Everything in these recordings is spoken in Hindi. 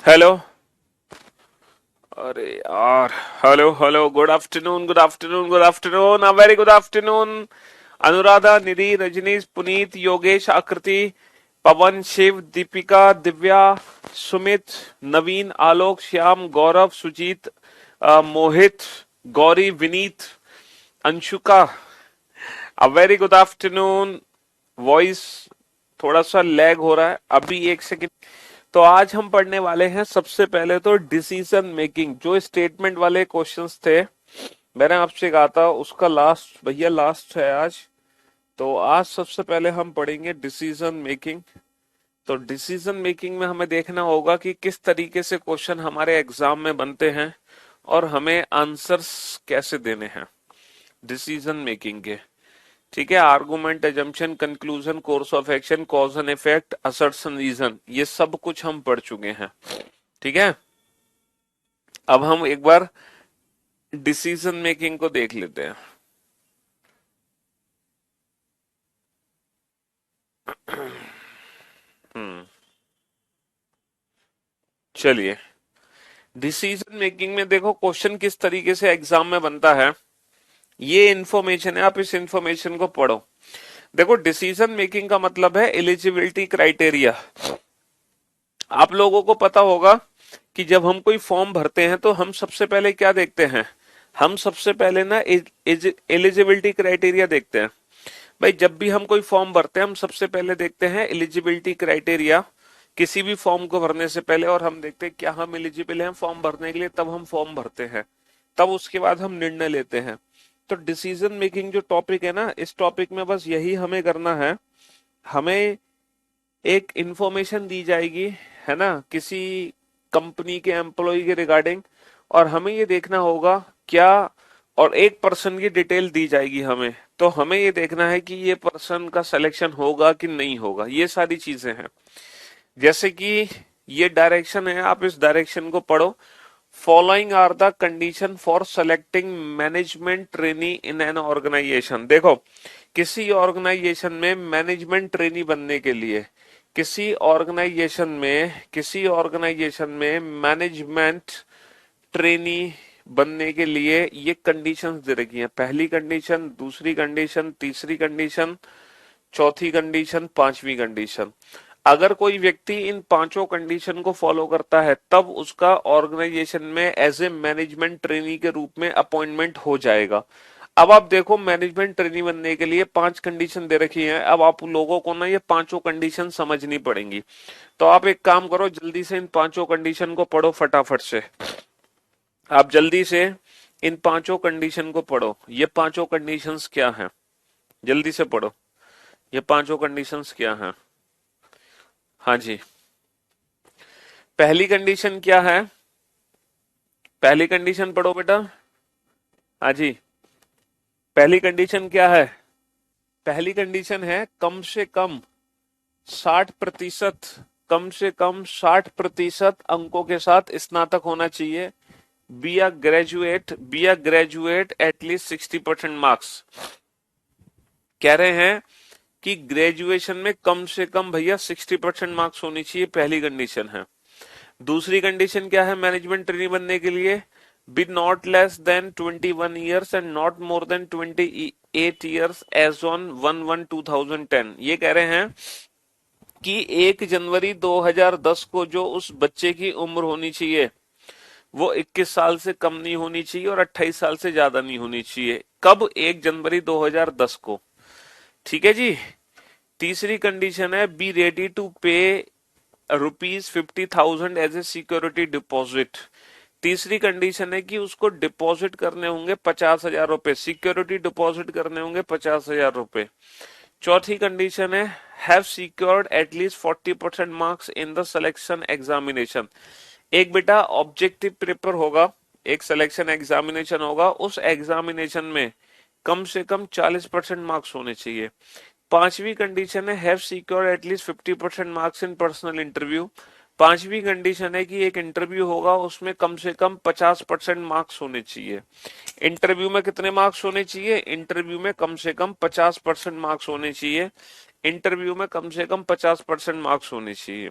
हेलो। अरे यार। Hello hello, good afternoon, good afternoon, good afternoon, a very good afternoon. Anuradha, Nidhi, Rajneesh, Puneet, Yogesh, Aakriti, Pawan, Shiv, Deepika, Divya, Sumit, Naveen, Alok, Shyam, Gaurav, Sujeet, Mohit, Gauri, Vineet, Anshuka, a very good afternoon. Voice थोड़ा सा लैग हो रहा है, अभी एक सेकंड। तो आज हम पढ़ने वाले हैं सबसे पहले तो डिसीजन मेकिंग। जो स्टेटमेंट वाले क्वेश्चंस थे, मैंने आपसे कहा था उसका लास्ट, भैया लास्ट है आज। तो आज सबसे पहले हम पढ़ेंगे डिसीजन मेकिंग। तो डिसीजन मेकिंग में हमें देखना होगा कि किस तरीके से क्वेश्चन हमारे एग्जाम में बनते हैं और हमें आंसर्स कैसे देने हैं डिसीजन मेकिंग के। ठीक है, argument, assumption, conclusion, course of action, cause and effect, assertion, reason, ये सब कुछ हम पढ़ चुके हैं। ठीक है, अब हम एक बार डिसीजन मेकिंग को देख लेते हैं। हम्म, चलिए। डिसीजन मेकिंग में देखो क्वेश्चन किस तरीके से एग्जाम में बनता है, ये इंफॉर्मेशन है, आप इस इंफॉर्मेशन को पढ़ो। देखो, डिसीजन मेकिंग का मतलब है एलिजिबिलिटी क्राइटेरिया। आप लोगों को पता होगा कि जब हम कोई फॉर्म भरते हैं तो हम सबसे पहले क्या देखते हैं, हम सबसे पहले ना एलिजिबिलिटी क्राइटेरिया देखते हैं। भाई, जब भी हम कोई फॉर्म भरते हैं हम सबसे पहले देखते हैं एलिजिबिलिटी क्राइटेरिया किसी भी फॉर्म को भरने से पहले, और हम देखते हैं क्या हम एलिजिबल हैं फॉर्म भरने के लिए, तब हम फॉर्म भरते हैं। तब उसके बाद हम निर्णय लेते हैं। तो डिसीजन मेकिंग जो टॉपिक है ना, इस टॉपिक में बस यही हमें करना है। हमें एक इंफॉर्मेशन दी जाएगी, है ना, किसी कंपनी के एम्प्लॉय के रिगार्डिंग, और हमें ये देखना होगा क्या, और एक पर्सन की डिटेल दी जाएगी हमें। तो हमें ये देखना है कि ये पर्सन का सिलेक्शन होगा कि नहीं होगा, ये सारी चीजें हैं। जैसे कि ये डायरेक्शन है, आप इस डायरेक्शन को पढ़ो। Following are the condition for selecting management trainee in an organisation. देखो, किसी ऑर्गेनाइजेशन में मैनेजमेंट ट्रेनी बनने के लिए, किसी ऑर्गेनाइजेशन में मैनेजमेंट ट्रेनी बनने के लिए ये कंडीशंस दे रखी हैं। पहली कंडीशन, दूसरी कंडीशन, तीसरी कंडीशन, चौथी कंडीशन, पांचवी कंडीशन। अगर कोई व्यक्ति इन पांचों कंडीशन को फॉलो करता है तब उसका ऑर्गेनाइजेशन में एज ए मैनेजमेंट ट्रेनी के रूप में अपॉइंटमेंट हो जाएगा। अब आप देखो, मैनेजमेंट ट्रेनी बनने के लिए पांच कंडीशन दे रखी हैं। अब आप लोगों को ना ये पांचों कंडीशन समझनी पड़ेंगी। तो आप एक काम करो, जल्दी से इन पांचों कंडीशन को पढ़ो फटाफट से। आप जल्दी से इन पांचों कंडीशन को पढ़ो। ये पांचों कंडीशंस क्या हैं, जल्दी से पढ़ो। ये पांचों कंडीशंस क्या हैं? हाँ जी। पहली कंडीशन क्या है? पहली कंडीशन पढ़ो बेटा। हाँ जी। पहली कंडीशन क्या है? पहली कंडीशन है कम से कम 60%, कम से कम 60% अंकों के साथ स्नातक होना चाहिए। Be a graduate at least 60% marks. कह रहे हैं कि ग्रेजुएशन में कम से कम भैया 60% मार्क्स होनी चाहिए, पहली कंडीशन है। दूसरी कंडीशन क्या है मैनेजमेंट ट्रेनी बनने के लिए? Be not less than 21 years and not more than 28 years age on 1/1/2010। ये कह रहे हैं कि 1 जनवरी 2010 को जो उस बच्चे की उम्र होनी चाहिए वो 21 साल से कम नहीं होनी चाहिए और 28 साल से ज्यादा नहीं होनी चाहिए। कब? 1 जनवरी 2010 को। ठीक है जी। तीसरी कंडीशन है be ready to pay ₹50,000 as a security deposit. तीसरी कंडीशन है कि उसको डिपॉजिट करने होंगे 50,000 रुपए, सिक्योरिटी डिपॉजिट करने होंगे 50,000 रुपए। चौथी कंडीशन है have secured at least 40% marks in the selection examination. एक बेटा ऑब्जेक्टिव पेपर होगा, एक सिलेक्शन एग्जामिनेशन होगा, उस एग्जामिनेशन में कम से कम 40% मार्क्स होने चाहिए। पांचवी कंडीशन है have secured at least 50% marks in personal interview. पांचवी कंडीशन है कि एक इंटरव्यू होगा उसमें कम से कम 50% मार्क्स होने चाहिए। इंटरव्यू में कितने मार्क्स होने चाहिए? इंटरव्यू में कम से कम 50% मार्क्स होने चाहिए। इंटरव्यू में कम से कम 50% मार्क्स होने चाहिए।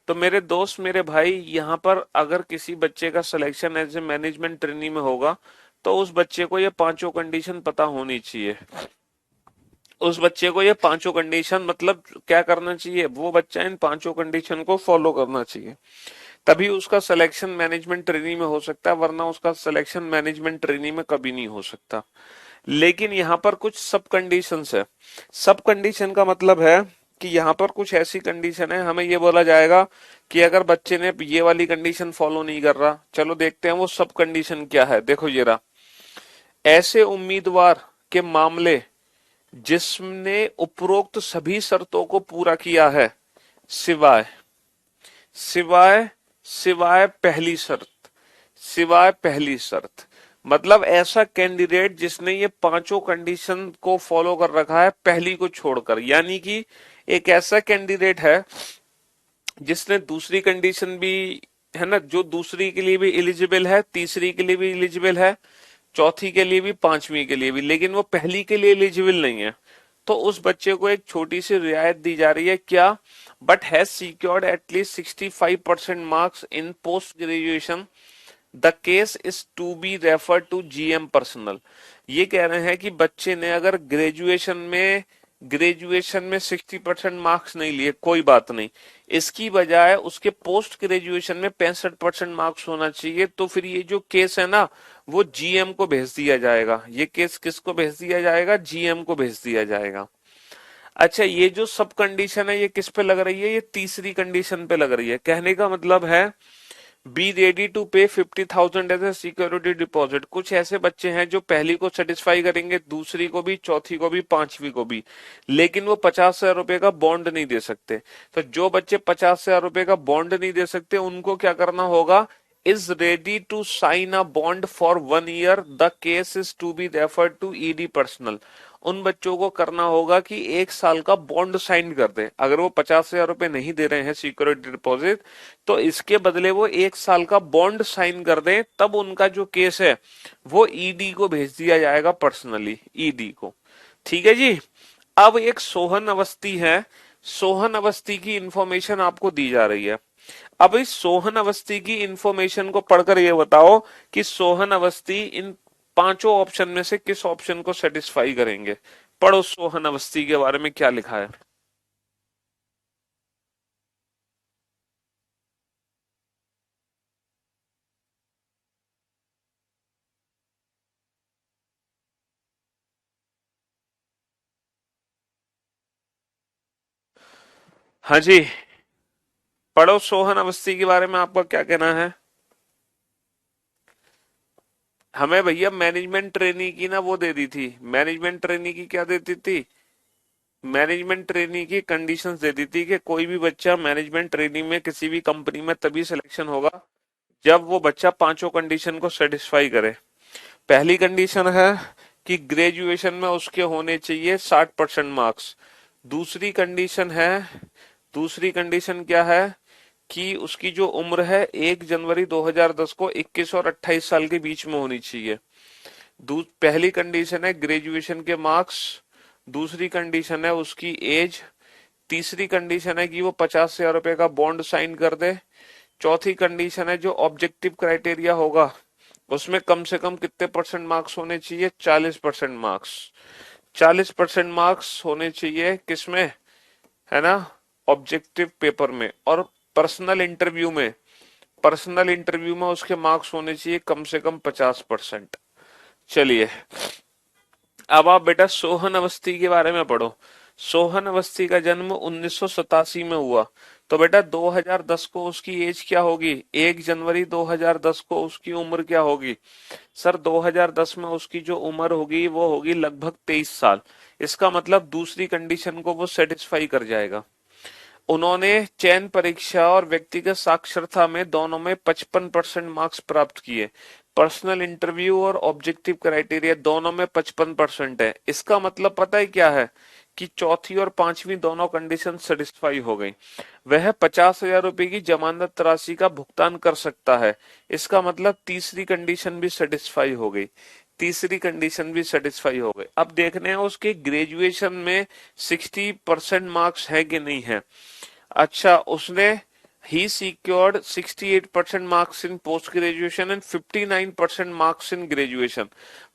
तो मेरे दोस्त मेरे भाई, यहाँ पर अगर किसी बच्चे का selection as a management trainee में होगा तो उस बच्चे को ये पांचों कंडीशन पता होनी चाहिए। उस बच्चे को ये पांचों कंडीशन मतलब क्या करना चाहिए, वो बच्चा इन पांचों कंडीशन को फॉलो करना चाहिए, तभी उसका सिलेक्शन मैनेजमेंट ट्रेनी में हो सकता है, वरना उसका सिलेक्शन मैनेजमेंट ट्रेनी में कभी नहीं हो सकता। लेकिन यहाँ पर कुछ सब कंडीशंस है। सब कंडीशन का मतलब है कि यहाँ पर कुछ ऐसी कंडीशन है, हमें ये बोला जाएगा कि अगर बच्चे ने ये वाली कंडीशन फॉलो नहीं कर रहा, चलो देखते हैं वो सब कंडीशन क्या है। देखो ये रहा, ऐसे उम्मीदवार के मामले जिसने उपरोक्त सभी शर्तों को पूरा किया है, सिवाय सिवाय सिवाय पहली शर्त, सिवाय पहली शर्त, मतलब ऐसा कैंडिडेट जिसने ये पांचों कंडीशन को फॉलो कर रखा है पहली को छोड़कर, यानी कि एक ऐसा कैंडिडेट है जिसने दूसरी कंडीशन भी, है ना, जो दूसरी के लिए भी एलिजिबल है, तीसरी के लिए भी एलिजिबल है, चौथी के लिए भी, पांचवी के लिए भी, लेकिन वो पहली के लिए एलिजिबल नहीं है, तो उस बच्चे को एक छोटी सी रियायत दी जा रही है। क्या? But has secured at least 65% marks in post graduation, the case is to be refer to GM personal. ये कह रहे हैं कि बच्चे ने अगर ग्रेजुएशन में 60% मार्क्स नहीं लिए, कोई बात नहीं, इसकी बजाय उसके पोस्ट ग्रेजुएशन में 65% मार्क्स होना चाहिए, तो फिर ये जो केस है ना, वो जीएम को भेज दिया जाएगा। ये केस किसको भेज दिया जाएगा? जीएम को भेज दिया जाएगा। अच्छा, ये जो सब कंडीशन है ये किस पे लग रही है? ये तीसरी कंडीशन पे लग रही है। कहने का मतलब है be ready to pay 50,000 as a security deposit. कुछ ऐसे बच्चे हैं जो पहली को सेटिस्फाई करेंगे, दूसरी को भी, चौथी को भी, पांचवी को भी, लेकिन वो 50,000 रुपए का बॉन्ड नहीं दे सकते। तो जो बच्चे 50,000 रुपए का बॉन्ड नहीं दे सकते उनको क्या करना होगा? Is ready to sign a bond for 1 year, the case is to be referred to ED personal. उन बच्चों को करना होगा कि 1 साल का बॉन्ड साइन कर दें। अगर वो 50,000 रुपए नहीं दे रहे हैं सिक्योरिटी डिपॉजिट, तो इसके बदले वो 1 साल का बॉन्ड साइन कर दें, तब उनका जो केस है वो ईडी को भेज दिया जाएगा, पर्सनली ईडी को। ठीक है जी। अब एक सोहन अवस्थी है, सोहन अवस्थी की इंफॉर्मेशन आपको दी जा रही है। अब इस सोहन अवस्थी की इंफॉर्मेशन को पढ़कर ये बताओ कि सोहन अवस्थी इन पांचों ऑप्शन में से किस ऑप्शन को सेटिस्फाई करेंगे। पढ़ो सोहन अवस्थी के बारे में क्या लिखा है। हाँ जी, पढ़ो सोहन अवस्थी के बारे में आपका क्या कहना है। हमें भैया मैनेजमेंट ट्रेनी की ना वो दे दी थी, मैनेजमेंट ट्रेनी की क्या देती थी? मैनेजमेंट ट्रेनी की कंडीशंस दे दी थी कि कोई भी बच्चा मैनेजमेंट ट्रेनिंग में किसी भी कंपनी में तभी सिलेक्शन होगा जब वो बच्चा पांचों कंडीशन को सेटिस्फाई करे। पहली कंडीशन है कि ग्रेजुएशन में उसके होने चाहिए 60% मार्क्स। दूसरी कंडीशन है, दूसरी कंडीशन क्या है कि उसकी जो उम्र है 1 जनवरी 2010 को 21 और 28 साल के बीच में होनी चाहिए। पहली कंडीशन है ग्रेजुएशन के मार्क्स, दूसरी कंडीशन है उसकी एज, तीसरी कंडीशन है कि वो 50,000 रुपए का बॉन्ड साइन कर दे, चौथी कंडीशन है जो ऑब्जेक्टिव क्राइटेरिया होगा उसमें कम से कम कितने परसेंट मार्क्स होने चाहिए? 40% मार्क्स। 40% मार्क्स होने चाहिए किसमें, है ना, ऑब्जेक्टिव पेपर में। और पर्सनल इंटरव्यू में, पर्सनल इंटरव्यू में उसके मार्क्स होने चाहिए कम से कम 50%। चलिए, अब आप बेटा सोहन अवस्थी के बारे में पढ़ो। सोहन अवस्थी का जन्म 1987 में हुआ, तो बेटा 2010 को उसकी एज क्या होगी? 1 जनवरी 2010 को उसकी उम्र क्या होगी? सर 2010 में उसकी जो उम्र होगी वो होगी लगभग 23 साल। इसका मतलब दूसरी कंडीशन को वो सेटिस्फाई कर जाएगा। उन्होंने चयन परीक्षा और व्यक्तिगत साक्षरता में दोनों में 55% मार्क्स प्राप्त किए। पर्सनल इंटरव्यू और ऑब्जेक्टिव क्राइटेरिया दोनों में 55% है। इसका मतलब पता है क्या है कि चौथी और पांचवी दोनों कंडीशन सेटिस्फाई हो गई। वह 50,000 रुपए की जमानत राशि का भुगतान कर सकता है। इसका मतलब तीसरी कंडीशन भी सेटिस्फाई हो गई, तीसरी कंडीशन भी सेटिस्फाई हो गई। अब देखने हैं उसके ग्रेजुएशन में 60% मार्क्स है कि नहीं है। अच्छा, उसने, he secured 68% marks in post graduation and 59% marks in graduation।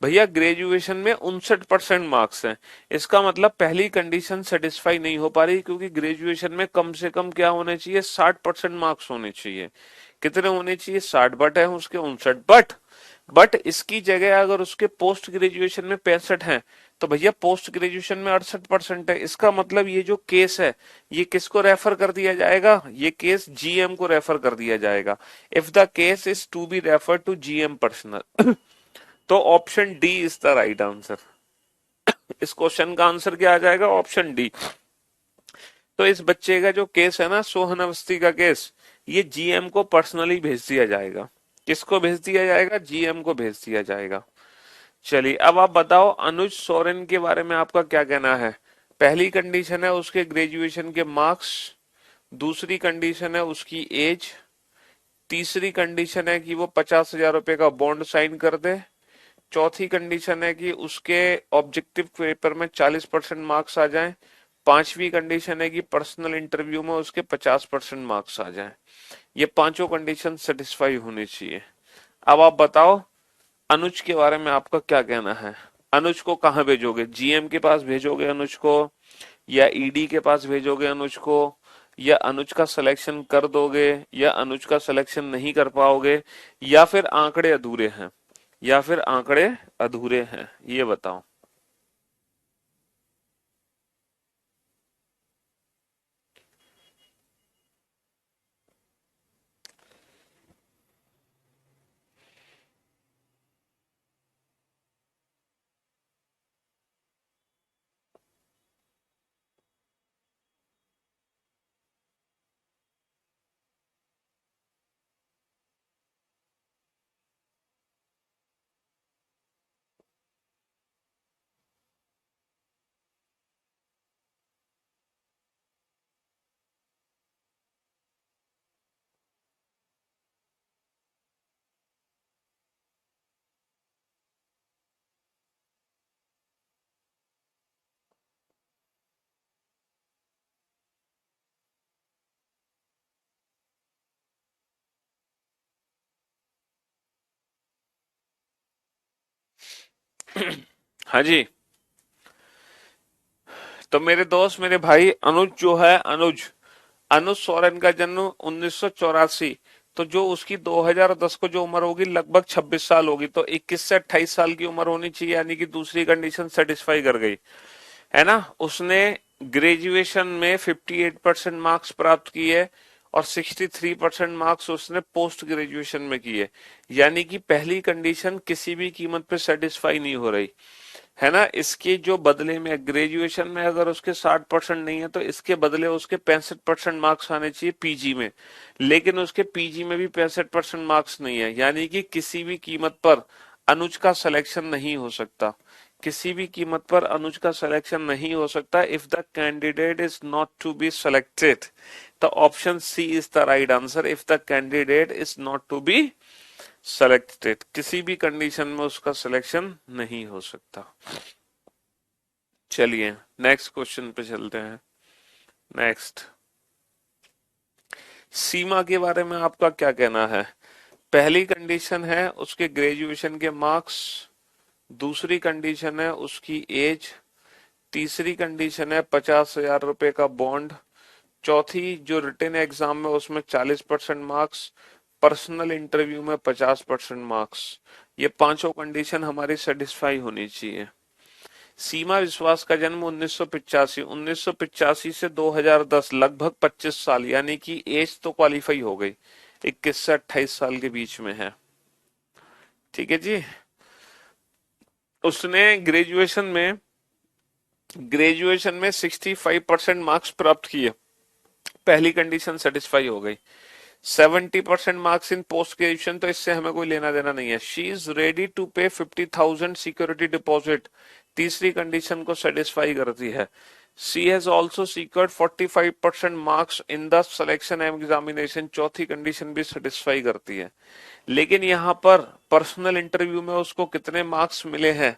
भैया ग्रेजुएशन में 59% मार्क्स हैं। इसका मतलब पहली कंडीशन सेटिस्फाई नहीं हो पा रही, क्योंकि ग्रेजुएशन में कम से कम क्या होने चाहिए, 60% मार्क्स होने चाहिए। कितने होने चाहिए, 60, बट है उसके 59। बट इसकी जगह अगर उसके पोस्ट ग्रेजुएशन में 65 है, तो भैया पोस्ट ग्रेजुएशन में 68% है। इसका मतलब ये जो केस है, ये किसको रेफर कर दिया जाएगा, ये केस जीएम को रेफर कर दिया जाएगा। If the case is to be refer to GM personal तो option D is the right answer. इस क्वेश्चन का आंसर क्या आ जाएगा, ऑप्शन डी। तो इस बच्चे का जो केस है ना, सोहन अवस्थी का केस, ये जीएम को पर्सनली भेज दिया जाएगा। किसको भेज दिया जाएगा, जीएम को भेज दिया जाएगा। चलिए अब आप बताओ अनुज सोरेन के बारे में आपका क्या कहना है। पहली कंडीशन है उसके ग्रेजुएशन के मार्क्स, दूसरी कंडीशन है उसकी एज, तीसरी कंडीशन है कि वो 50,000 रुपए का बॉन्ड साइन कर दे, चौथी कंडीशन है कि उसके ऑब्जेक्टिव पेपर में 40% मार्क्स आ जाएं, पांचवी कंडीशन है कि पर्सनल इंटरव्यू में उसके 50% मार्क्स आ जाएं। ये पांचों कंडीशन सेटिस्फाई होनी चाहिए। अब आप बताओ अनुज के बारे में आपका क्या कहना है। अनुज को कहाँ भेजोगे, जीएम के पास भेजोगे अनुज को, या ईडी के पास भेजोगे अनुज को, या अनुज का सिलेक्शन कर दोगे, या अनुज का सिलेक्शन नहीं कर पाओगे, या फिर आंकड़े अधूरे हैं, या फिर आंकड़े अधूरे हैं, ये बताओ। हाँ जी। तो मेरे दोस्त, मेरे भाई, अनुज जो है, अनुज अनुज सोरेन का जन्म 1984, तो जो उसकी 2010 को जो उम्र होगी लगभग 26 साल होगी, तो 21 से 28 साल की उम्र होनी चाहिए, यानी कि दूसरी कंडीशन सेटिस्फाई कर गई है ना। उसने ग्रेजुएशन में 58% मार्क्स प्राप्त किए और 63% मार्क्स उसने पोस्ट ग्रेजुएशन में किए, यानी कि पहली कंडीशन किसी भी कीमत पे सेटिस्फाई नहीं हो रही है ना। इसके जो बदले में ग्रेजुएशन में अगर उसके 60% नहीं है, तो इसके बदले उसके 65% मार्क्स आने चाहिए पीजी में, लेकिन उसके पीजी में भी 65% मार्क्स नहीं है, यानी कि किसी भी कीमत पर अनुज का सिलेक्शन नहीं हो सकता। किसी भी कीमत पर अनुज का सिलेक्शन नहीं हो सकता if the candidate is not to be selected. तो option C is the right answer, if the candidate is not to be selected, किसी भी कंडीशन में उसका सिलेक्शन नहीं हो सकता। चलिए नेक्स्ट क्वेश्चन पे चलते हैं। नेक्स्ट, सीमा के बारे में आपका क्या कहना है। पहली कंडीशन है उसके ग्रेजुएशन के मार्क्स, दूसरी कंडीशन है उसकी एज, तीसरी कंडीशन है 50,000 रुपए का बॉन्ड, चौथी जो रिटन एग्जाम में उसमें 40% मार्क्स, पर्सनल इंटरव्यू में 50% मार्क्स। ये पांचों कंडीशन हमारी सेटिस्फाई होनी चाहिए। सीमा विश्वास का जन्म 1985 से 2010, लगभग 25 साल, यानी कि एज तो क्वालिफाई हो गई, 21 से 28 साल के बीच में है। ठीक है जी। उसने ग्रेजुएशन में 65% मार्क्स प्राप्त किए, पहली कंडीशन सेटिस्फाई हो गई। 70% मार्क्स इन पोस्ट ग्रेजुएशन, तो इससे हमें कोई लेना देना नहीं है। She is ready to pay 50,000 security deposit, तीसरी कंडीशन को सेटिस्फाई करती है। She has also secured 45% marks in the selection examination, चौथी कंडीशन भी सेटिस्फाई करती है। लेकिन यहाँ पर पर्सनल इंटरव्यू में उसको कितने मार्क्स मिले हैं,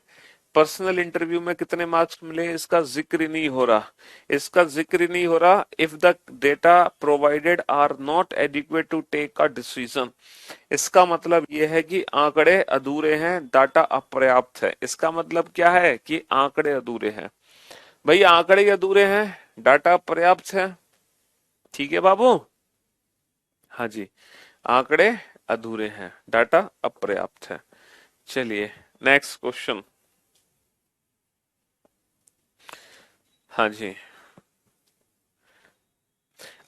पर्सनल इंटरव्यू में कितने मार्क्स मिले इसका जिक्र नहीं हो रहा, इसका जिक्र नहीं हो रहा। If the data provided are not adequate to take a decision, इसका मतलब यह है कि आंकड़े अधूरे हैं, डाटा अपर्याप्त है। इसका मतलब क्या है कि आंकड़े अधूरे हैं। भाई आंकड़े अधूरे हैं, डाटा पर्याप्त है, ठीक है बाबू। हाँ जी, आंकड़े अधूरे हैं, डाटा अपर्याप्त है। चलिए नेक्स्ट क्वेश्चन। हाँ जी,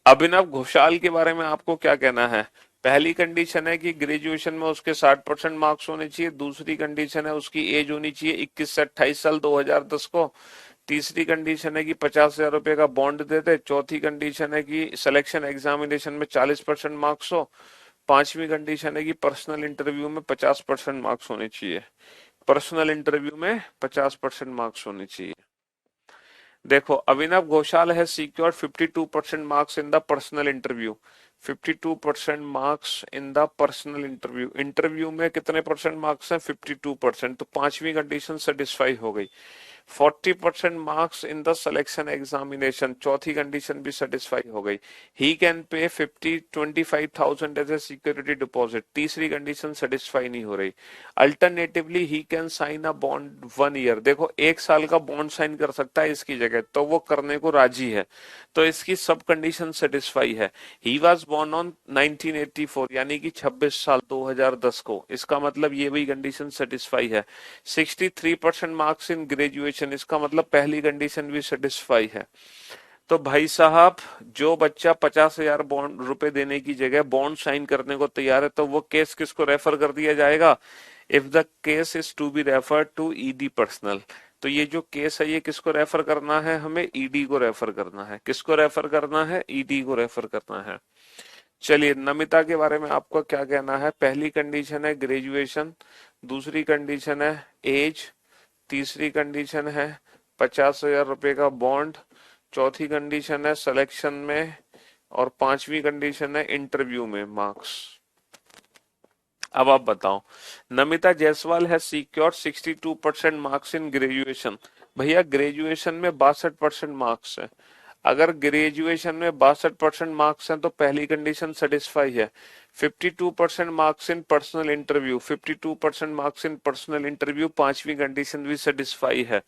अभिनव घोषाल के बारे में आपको क्या कहना है? पहली कंडीशन है कि ग्रेजुएशन में उसके 60% मार्क्स होने चाहिए। दूसरी कंडीशन है उसकी एज होनी चाहिए 21 से 28 साल 2010 को। तीसरी कंडीशन है कि 50,000 रुपए का बॉन्ड देते। चौथी कंडीशन है कि सिलेक्शन एग्जामिनेशन में 40% मार्क्स हो। पांचवी कंडीशन है कि पर्सनल इंटरव्यू में 50% मार्क्स होने चाहिए। पर्सनल इंटरव्यू में 50% मार्क्स होने चाहिए। देखो, अभिनव घोषाल है secured 52% marks in the personal interview. 52% marks in the personal interview. Interview में कितने परसेंट मार्क्स हैं? 52%। तो पांचवी कंडीशन सेटिस्फाई हो गई। 40% marks in the selection examination, चौथी कंडीशन भी सेटिस्फाई हो गई। He can pay 25,000 as a security deposit, तीसरी कंडीशन सेटिस्फाई नहीं हो रही। Alternatively he can sign a bond 1 year, देखो 1 साल का बॉन्ड साइन कर सकता है इसकी जगह, तो वो करने को राजी है, तो इसकी सब कंडीशन सेटिस्फाई है। ही वॉज बोर्न ऑन 1984, यानी कि 26 साल 2010 को, इसका मतलब ये भी कंडीशन सेटिस्फाई है। 63% मार्क्स इन ग्रेजुएशन, इसका मतलब पहली कंडीशन भी सेटिस्फाई है। तो भाई साहब, जो बच्चा 50,000 बॉन्ड रुपए देने की जगह बॉन्ड साइन करने को तैयार है, तो वो केस किसको रेफर कर दिया जाएगा? If the case is to be refer to ED personal, तो ये जो केस है ये किसको रेफर करना है? हमें ईडी को रेफर करना है। किसको रेफर करना है? ईडी को रेफर करना है। चलिए, नमिता के बारे में आपका क्या कहना है? पहली कंडीशन है ग्रेजुएशन, दूसरी कंडीशन है एज, तीसरी कंडीशन है 50,000 रुपए का बॉन्ड, चौथी कंडीशन है सिलेक्शन में, और पांचवी कंडीशन है इंटरव्यू में मार्क्स। अब आप बताओ। नमिता जायसवाल है सिक्योर्ड 62% मार्क्स इन ग्रेजुएशन। भैया ग्रेजुएशन में 62% मार्क्स है। अगर ग्रेजुएशन में 62% मार्क्स हैं तो पहली कंडीशन सेटिस्फाई है। 52% marks in personal interview, 52% marks in personal interview, पांचवी कंडीशन भी सेटिस्फाई है।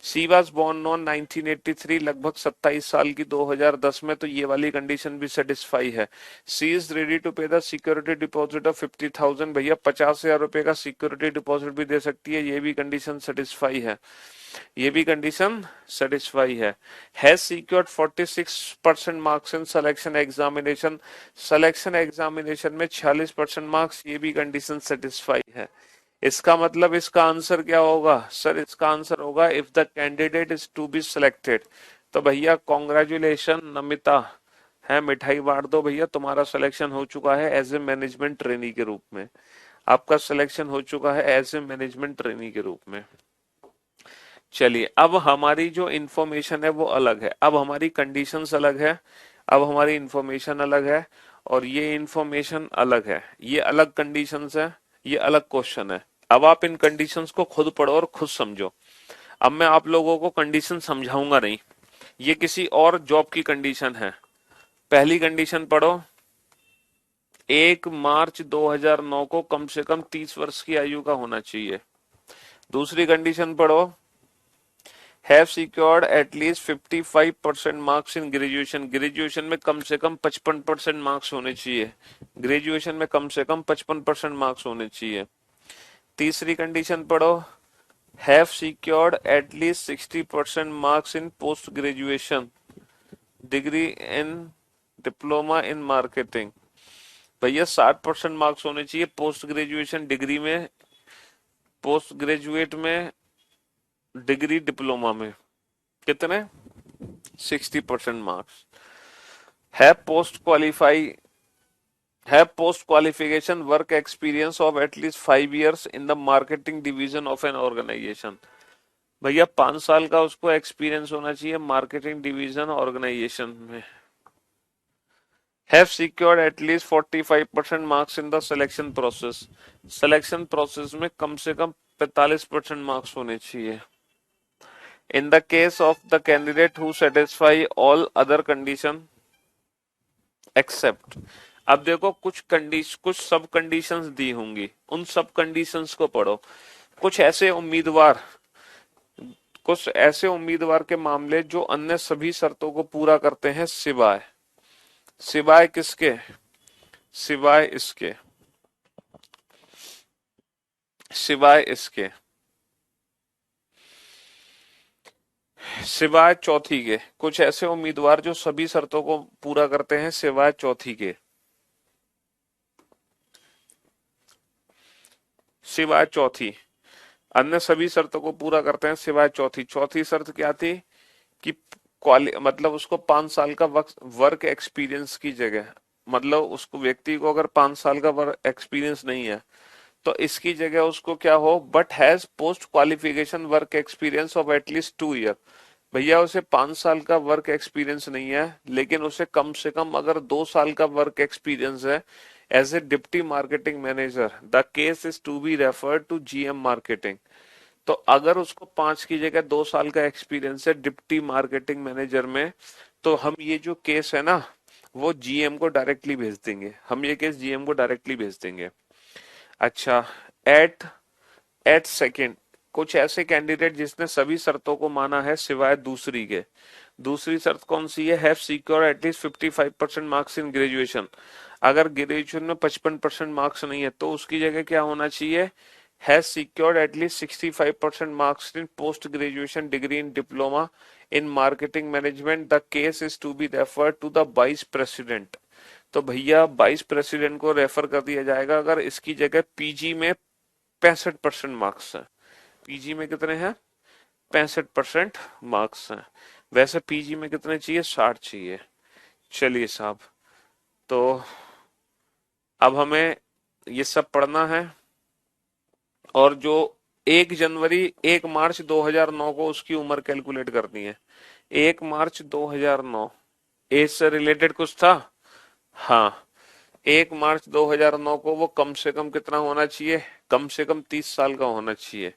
सी वाज बोर्न ऑन 1983, लगभग 27 साल की 2010 में, तो ये वाली कंडीशन भी सेटिस्फाई है। सी इज रेडी टू पे द सिक्योरिटी डिपॉजिट ऑफ 50,000, भैया 50,000 रुपए का सिक्योरिटी डिपॉजिट भी दे सकती है, ये भी कंडीशन सेटिस्फाई है। ये भी कंडीशन सेटिस्फाई है। Has secured 46% marks in selection examination, selection examination में 46% मार्क्स, ये भी कंडीशन सेटिस्फाई है। इसका मतलब इसका आंसर क्या होगा? सर इसका आंसर होगा if the candidate is to be selected. तो भैया कॉन्ग्रेचुलेशन नमिता, है मिठाई बांट दो भैया, तुम्हारा सिलेक्शन हो चुका है एज ए मैनेजमेंट ट्रेनी के रूप में। आपका सिलेक्शन हो चुका है एज ए मैनेजमेंट ट्रेनी के रूप में। चलिए, अब हमारी जो इंफॉर्मेशन है वो अलग है, अब हमारी कंडीशंस अलग है, अब हमारी इंफॉर्मेशन अलग है, और ये इंफॉर्मेशन अलग है, ये अलग कंडीशंस है, ये अलग क्वेश्चन है। अब आप इन कंडीशंस को खुद पढ़ो और खुद समझो। अब मैं आप लोगों को कंडीशन समझाऊंगा नहीं, ये किसी और जॉब की कंडीशन है। पहली कंडीशन पढ़ो, 1 मार्च 2009 को कम से कम 30 वर्ष की आयु का होना चाहिए। दूसरी कंडीशन पढ़ो, have secured at least 55% marks in graduation, graduation में कम से कम 55% मार्क्स होने चाहिए, ग्रेजुएशन में कम से कम 55% मार्क्स होने चाहिए। तीसरी कंडीशन पढ़ो, have secured at least 60% marks in post graduation degree in diploma in marketing, भैया 60% मार्क्स होने चाहिए पोस्ट ग्रेजुएशन डिग्री में, पोस्ट ग्रेजुएट में, डिग्री डिप्लोमा में। कितने? 60% मार्क्स। है पोस्ट क्वालिफाई, है post qualification work experience of at least 5 years in the marketing division of an organisation, भैया 5 साल का उसको एक्सपीरियंस होना चाहिए मार्केटिंग डिवीजन ऑर्गेनाइजेशन में। Have secured at least 45% marks in the selection process, selection process में कम से कम 45% मार्क्स होने चाहिए। In the case of the candidate who satisfy all other condition except. अब देखो कुछ सब कंडीशंस दी होंगी, उन सब कंडीशंस को पढ़ो। कुछ ऐसे उम्मीदवार कुछ ऐसे उम्मीदवार के मामले जो अन्य सभी शर्तों को पूरा करते हैं सिवाय सिवाय किसके, सिवाय इसके, सिवाय इसके, सिवाय चौथी के। कुछ ऐसे उम्मीदवार जो सभी शर्तों को पूरा करते हैं सिवाय चौथी के, सिवाय चौथी, अन्य सभी शर्तों को पूरा करते हैं सिवाय चौथी। चौथी शर्त क्या थी कि मतलब उसको 5 साल का वर्क एक्सपीरियंस की जगह, मतलब उसको व्यक्ति को अगर 5 साल का वर्क एक्सपीरियंस नहीं है तो इसकी जगह उसको क्या हो, but has post qualification work experience of at least 2 year. भैया उसे 5 साल का वर्क एक्सपीरियंस नहीं है, लेकिन उसे कम से कम अगर 2 साल का वर्क एक्सपीरियंस है as a deputy marketing manager, the case is to be referred to GM marketing. तो अगर उसको 5 की जगह 2 साल का एक्सपीरियंस है डिप्टी मार्केटिंग मैनेजर में, तो हम ये जो केस है ना वो जीएम को डायरेक्टली भेज देंगे, हम ये केस जीएम को डायरेक्टली भेज देंगे। अच्छा, एट एट सेकेंड, कुछ ऐसे कैंडिडेट जिसने सभी शर्तों को माना है सिवाय दूसरी के। दूसरी शर्त कौन सी है, have secure at least 55% marks in graduation. अगर ग्रेजुएशन में 55% मार्क्स नहीं है तो उसकी जगह क्या होना चाहिए, has secured at least 65% marks in post graduation degree in diploma in marketing management, the case is to be referred to the vice president. तो भैया वाइस प्रेसिडेंट को रेफर कर दिया जाएगा अगर इसकी जगह पीजी में 65% मार्क्स है। पीजी में कितने हैं, 65% मार्क्स हैं। वैसे पीजी में कितने चाहिए, 60 चाहिए। चलिए साहब, तो अब हमें ये सब पढ़ना है, और जो 1 मार्च 2009 को उसकी उम्र कैलकुलेट करनी है। 1 मार्च 2009 एज से रिलेटेड कुछ था, हाँ। 1 मार्च 2009 को वो कम से कम कितना होना चाहिए, कम से कम 30 साल का होना चाहिए।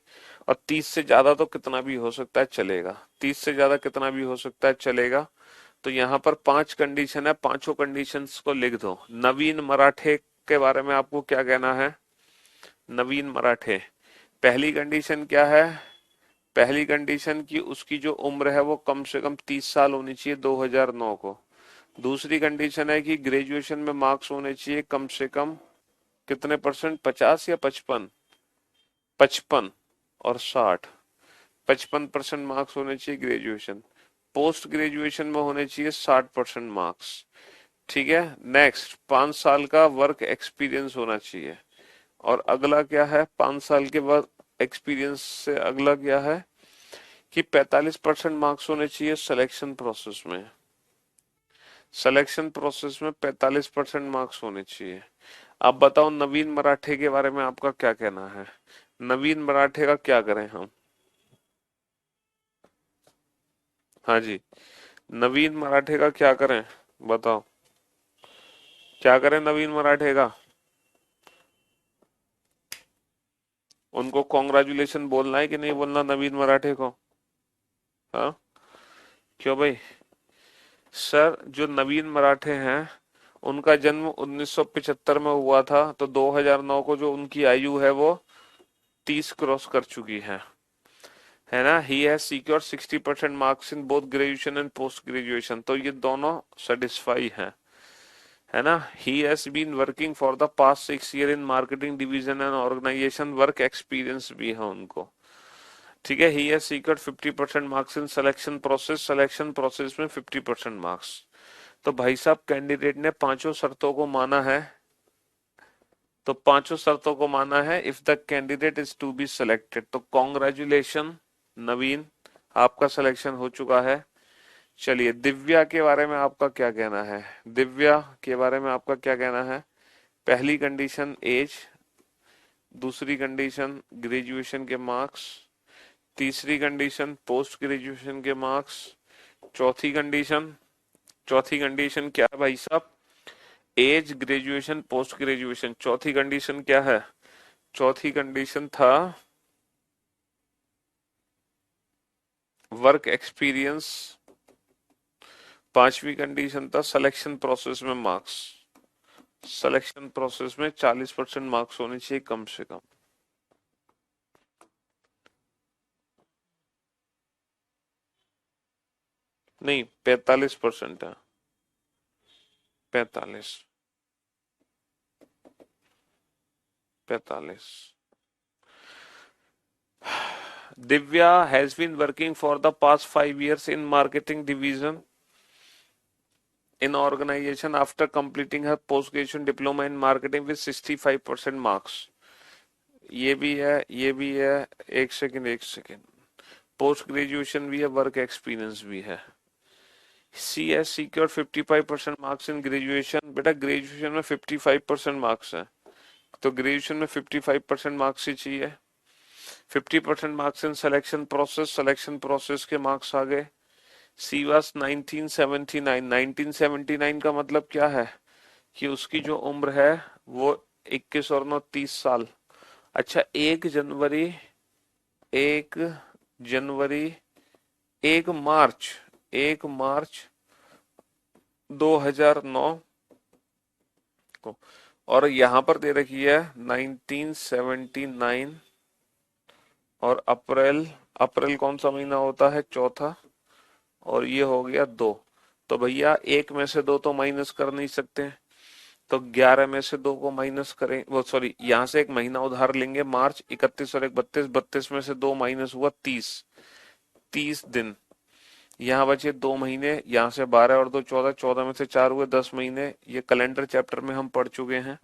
और 30 से ज्यादा तो कितना भी हो सकता है चलेगा, 30 से ज्यादा कितना भी हो सकता है चलेगा। तो यहाँ पर 5 कंडीशन है, पांचों कंडीशंस को लिख दो। नवीन मराठे के बारे में आपको क्या कहना है, नवीन मराठे, पहली कंडीशन क्या है, पहली कंडीशन की उसकी जो उम्र है वो कम से कम 30 साल होनी चाहिए 2009 को। दूसरी कंडीशन है कि ग्रेजुएशन में मार्क्स होने चाहिए कम से कम कितने परसेंट, 50 या 55, 55 और 60, 55% मार्क्स होने चाहिए ग्रेजुएशन। पोस्ट ग्रेजुएशन में होने चाहिए 60% मार्क्स। ठीक है, नेक्स्ट 5 साल का वर्क एक्सपीरियंस होना चाहिए। और अगला क्या है, 5 साल के वर्क एक्सपीरियंस से अगला क्या है कि 45% मार्क्स होने चाहिए सिलेक्शन प्रोसेस में। सिलेक्शन प्रोसेस में 45% मार्क्स होने चाहिए। अब बताओ नवीन मराठे के बारे में आपका क्या कहना है, नवीन मराठे का क्या करें हम। हाँ जी, नवीन मराठे का क्या करें, बताओ क्या करें नवीन मराठे का। उनको कॉन्ग्रेचुलेशन बोलना है कि नहीं बोलना नवीन मराठे को, हाँ क्यों भाई। सर जो नवीन मराठे हैं उनका जन्म 1975 में हुआ था, तो 2009 को जो उनकी आयु है वो 30 क्रॉस कर चुकी है ना। He has secure 60% marks in both graduation and post graduation, तो ये दोनों सेटिस्फाई हैं, है ना। He has been working for the past 6 year in marketing division and organisation, work experience भी है उनको। ठीक है, he has secured 50% marks in selection process, selection process में 50% मार्क्स। तो भाई साहब कैंडिडेट ने पांचों शर्तों को माना है, तो पांचों शर्तों को माना है if the candidate is to be selected. तो कॉन्ग्रेचुलेशन नवीन, आपका सिलेक्शन हो चुका है। चलिए दिव्या के बारे में आपका क्या कहना है, दिव्या के बारे में आपका क्या कहना है। पहली कंडीशन एज, दूसरी कंडीशन ग्रेजुएशन के मार्क्स, तीसरी कंडीशन पोस्ट ग्रेजुएशन के मार्क्स, चौथी कंडीशन, चौथी कंडीशन क्या है भाई साहब, एज ग्रेजुएशन पोस्ट ग्रेजुएशन। चौथी कंडीशन क्या है, चौथी कंडीशन था वर्क एक्सपीरियंस, पांचवी कंडीशन था सिलेक्शन प्रोसेस में मार्क्स, सिलेक्शन प्रोसेस में 40% मार्क्स होने चाहिए कम से कम। नहीं 45% है, 45, 45। Divya has been working for the past 5 years in marketing division in organization after completing her post graduation diploma in marketing with 65% marks। ये भी है, ये भी है। एक सेकंड, एक सेकंड। पोस्ट ग्रेजुएशन भी है, वर्क एक्सपीरियंस भी है। She has secure 55% marks in graduation. बेटा ग्रेजुएशन में 55% मार्क्स है, तो ग्रेजुएशन में 55% मार्क्स ही चाहिए। 50% marks in selection process, selection process के मार्क्स आ गए। सी वास 1979। 1979 का मतलब क्या है कि उसकी जो उम्र है वो 21 और 9 30 साल। अच्छा, 1 जनवरी, 1 जनवरी, 1 मार्च, 1 मार्च 2009 को, और यहां पर दे रखी है 1979, और अप्रैल, अप्रैल कौन सा महीना होता है, चौथा, और ये हो गया 2। तो भैया एक में से दो तो माइनस कर नहीं सकते, तो 11 में से 2 को माइनस करें, वो सॉरी यहां से एक महीना उधार लेंगे, मार्च, 31 और 1 32, 32 में से 2 माइनस हुआ 30, 30 दिन। यहाँ बचे 2 महीने, यहाँ से 12 और 2 14, 14 में से 4 हुए 10 महीने। ये कैलेंडर चैप्टर में हम पढ़ चुके हैं।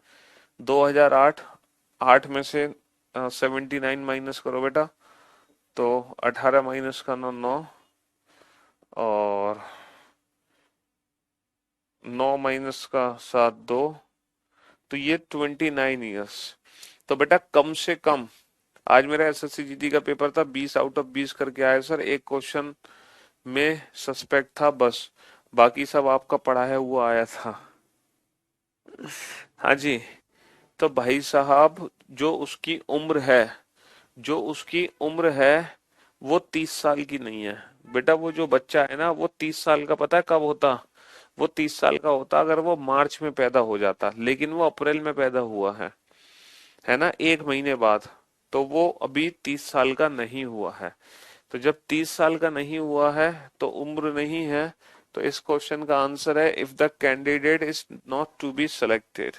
2008, 8 में से 79 माइनस करो बेटा, तो 18 माइनस का 9 9, और 9 माइनस का 7 2, तो ये 29 ईयर्स। तो बेटा कम से कम, आज मेरा एसएससी जीडी का पेपर था, 20 आउट ऑफ 20 करके आया सर। एक क्वेश्चन में सस्पेक्ट था बस, बाकी सब आपका पढ़ा है वो आया था। हाँ जी। तो भाई साहब जो उसकी उम्र है, जो उसकी उम्र है वो 30 साल की नहीं है बेटा। वो जो बच्चा है ना वो 30 साल का पता है कब होता, वो 30 साल का होता अगर वो मार्च में पैदा हो जाता, लेकिन वो अप्रैल में पैदा हुआ है ना, 1 महीने बाद। तो वो अभी 30 साल का नहीं हुआ है। तो जब 30 साल का नहीं हुआ है तो उम्र नहीं है। तो इस क्वेश्चन का आंसर है if the candidate is not to be selected,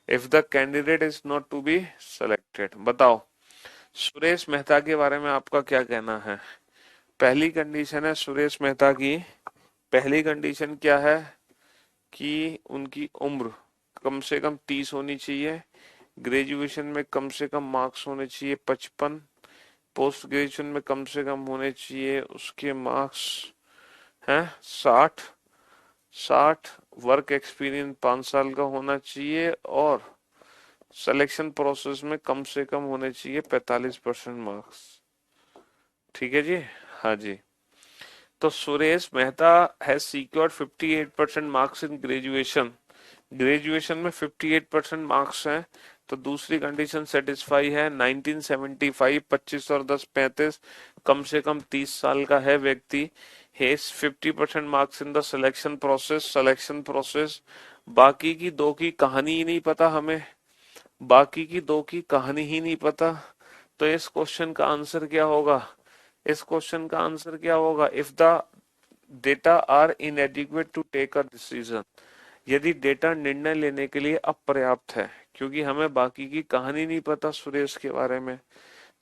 if the candidate is not to be selected. बताओ सुरेश मेहता के बारे में आपका क्या कहना है। पहली कंडीशन है सुरेश मेहता की, पहली कंडीशन क्या है कि उनकी उम्र कम से कम 30 होनी चाहिए, ग्रेजुएशन में कम से कम मार्क्स होने चाहिए 55, पोस्ट ग्रेजुएशन में कम से कम होने चाहिए उसके मार्क्स हैं 60, 60, वर्क एक्सपीरियंस 5 साल का होना चाहिए, और सिलेक्शन प्रोसेस में कम से कम होने चाहिए 45% मार्क्स। ठीक है जी। हाँ जी। तो Suresh Mehta has secured 58% marks in graduation, graduation में 58% मार्क्स हैं, तो दूसरी कंडीशन सेटिस्फाई है। 1975, 25 और 10 35, कम से कम 30 साल का है व्यक्ति। Has 50% marks in the selection process, selection process. बाकी की दो की कहानी ही नहीं पता हमें, बाकी की दो की कहानी ही नहीं पता। तो इस क्वेश्चन का आंसर क्या होगा, इस क्वेश्चन का आंसर क्या होगा, if the data are inadequate to take a decision, यदि डेटा निर्णय लेने के लिए अपर्याप्त है, क्योंकि हमें बाकी की कहानी नहीं पता सुरेश के बारे में।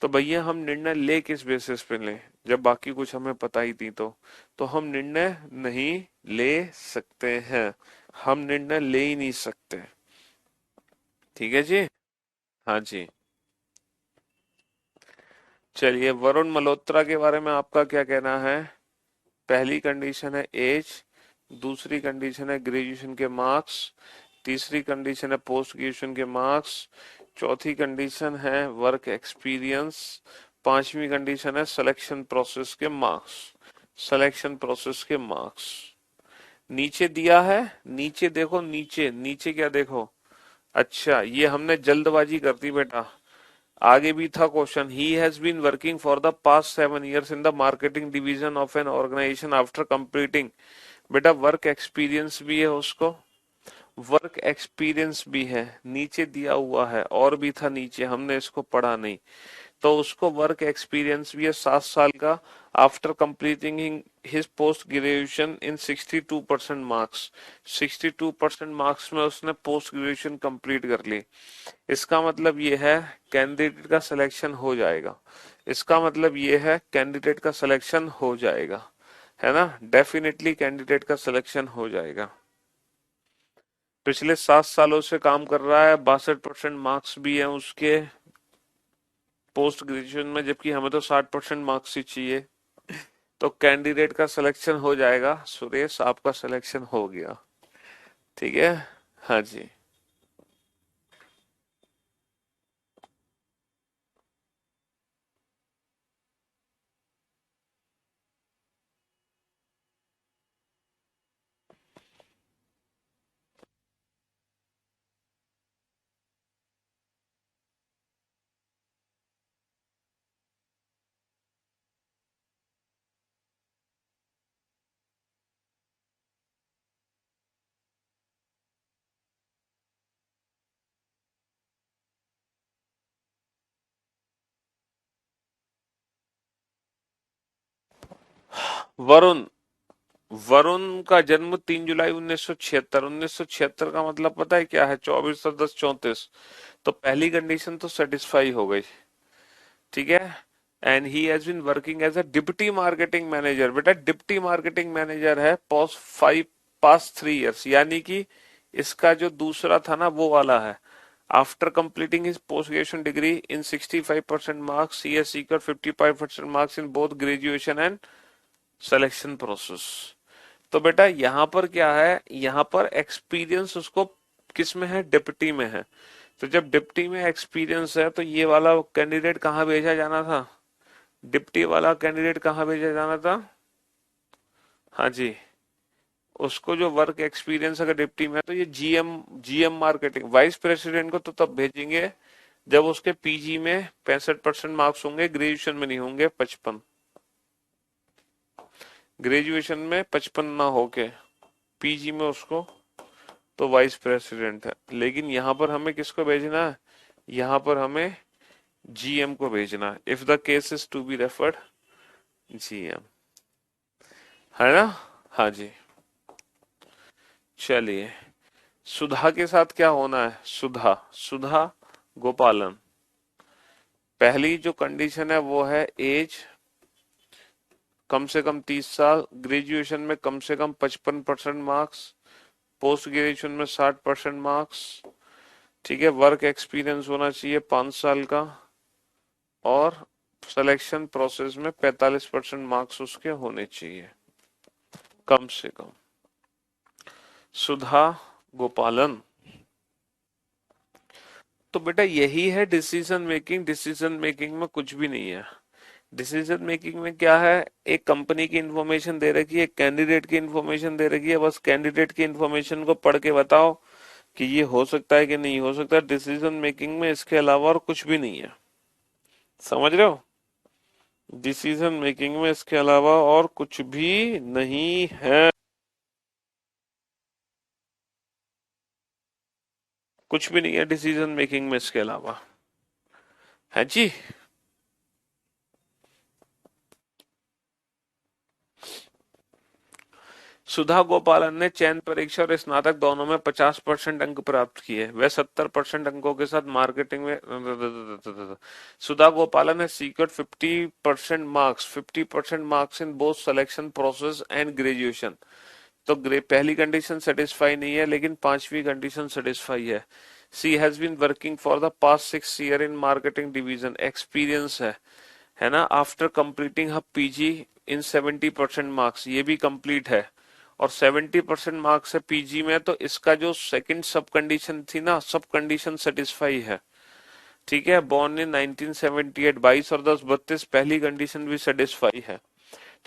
तो भैया हम निर्णय ले किस बेसिस पे लें जब बाकी कुछ हमें पता ही नहीं, तो हम निर्णय नहीं ले सकते हैं, हम निर्णय ले ही नहीं सकते। ठीक है जी। हाँ जी। चलिए वरुण मल्होत्रा के बारे में आपका क्या कहना है। पहली कंडीशन है एज, दूसरी कंडीशन है ग्रेजुएशन के मार्क्स, तीसरी कंडीशन है पोस्ट ग्रेजुएशन के मार्क्स, चौथी कंडीशन है वर्क एक्सपीरियंस, पांचवी कंडीशन है सिलेक्शन प्रोसेस के मार्क्स, सिलेक्शन प्रोसेस के मार्क्स। नीचे दिया है, नीचे देखो, नीचे नीचे क्या देखो। अच्छा ये हमने जल्दबाजी कर दी बेटा, आगे भी था question, he has been working for the past 7 years in the marketing division of an organisation after completing. बेटा वर्क एक्सपीरियंस भी है उसको, वर्क एक्सपीरियंस भी है, नीचे दिया हुआ है और भी था नीचे, हमने इसको पढ़ा नहीं, तो उसको वर्क एक्सपीरियंस भी है 7 साल का, after completing his post graduation in 62% marks. 62% marks में उसने पोस्ट ग्रेजुएशन कंप्लीट कर ली। इसका मतलब ये है कैंडिडेट का सिलेक्शन हो जाएगा, इसका मतलब ये है कैंडिडेट का सिलेक्शन हो जाएगा, है ना, डेफिनेटली कैंडिडेट का सिलेक्शन हो जाएगा। पिछले 7 सालों से काम कर रहा है, 62% मार्क्स भी है उसके पोस्ट ग्रेजुएशन में, जबकि हमें तो 60% मार्क्स ही चाहिए, तो कैंडिडेट का सिलेक्शन हो जाएगा। सुरेश आपका सिलेक्शन हो गया, ठीक है। हाँ जी। वरुण, वरुण का जन्म 3 जुलाई 1976। 1976 का मतलब पता है क्या है? 24/10/34। तो पहली कंडीशन तो सेटिस्फाई हो गई, ठीक है। And he has been working as a deputy marketing manager. बेटा डिप्टी मार्केटिंग मैनेजर है पास्ट 3 years, यानी कि इसका जो दूसरा था ना वो वाला है। After completing his post graduation degree in 65% marks, he has secured 55% marks in both graduation and selection process. तो बेटा यहाँ पर क्या है, यहाँ पर एक्सपीरियंस उसको किस में है? डिप्टी में है। तो जब डिप्टी में एक्सपीरियंस है तो ये वाला कैंडिडेट कहाँ भेजा जाना था? डिप्टी वाला कैंडिडेट कहाँ भेजा जाना था? हाँ जी, उसको जो वर्क एक्सपीरियंस अगर डिप्टी में है तो ये GM, GM marketing vice president को तो तब भेजेंगे जब उसके पीजी में 65% मार्क्स होंगे, ग्रेजुएशन में नहीं होंगे 55। ग्रेजुएशन में 55 ना होके पीजी में उसको, तो वाइस प्रेसिडेंट है। लेकिन यहाँ पर हमें किसको भेजना है? यहाँ पर हमें जीएम को भेजना है। If the case is to be referred GM, है ना। हाँ जी। चलिए, सुधा के साथ क्या होना है? सुधा, सुधा गोपालन। पहली जो कंडीशन है वो है एज कम से कम 30 साल, ग्रेजुएशन में कम से कम 55% मार्क्स, पोस्ट ग्रेजुएशन में 60% मार्क्स, ठीक है। वर्क एक्सपीरियंस होना चाहिए 5 साल का, और सिलेक्शन प्रोसेस में 45% मार्क्स उसके होने चाहिए कम से कम। सुधा गोपालन। तो बेटा यही है डिसीजन मेकिंग। डिसीजन मेकिंग में कुछ भी नहीं है। डिसीजन मेकिंग में क्या है? एक कंपनी की इंफॉर्मेशन दे रखी है, एक कैंडिडेट की इंफॉर्मेशन दे रखी है, बस कैंडिडेट की इंफॉर्मेशन को पढ़ के बताओ कि ये हो सकता है कि नहीं हो सकता। डिसीजन मेकिंग में इसके अलावा और कुछ भी नहीं है, समझ रहे हो? डिसीजन मेकिंग में इसके अलावा और कुछ भी नहीं है, कुछ भी नहीं है डिसीजन मेकिंग में इसके अलावा, है जी। सुधा गोपालन ने चयन परीक्षा और स्नातक दोनों में 50% अंक प्राप्त किए। वह 70% अंकों के साथ मार्केटिंग में सुधा गोपालन ने secret 50% marks in both selection process and graduation. तो पहली कंडीशन सेटिस्फाई नहीं है, लेकिन पांचवी कंडीशन सेटिस्फाई है। She has been working for the past 6 years in marketing division, experience है ना। After completing her PG in 70% marks, ये भी कंप्लीट है, और 70% मार्क्स है पीजी में, तो इसका जो सेकंड सब कंडीशन थी ना, सब कंडीशन सेटिस्फाई है, ठीक है। बॉर्न इन 1978, 22 और 10 32, पहली कंडीशन भी सेटिस्फाई है,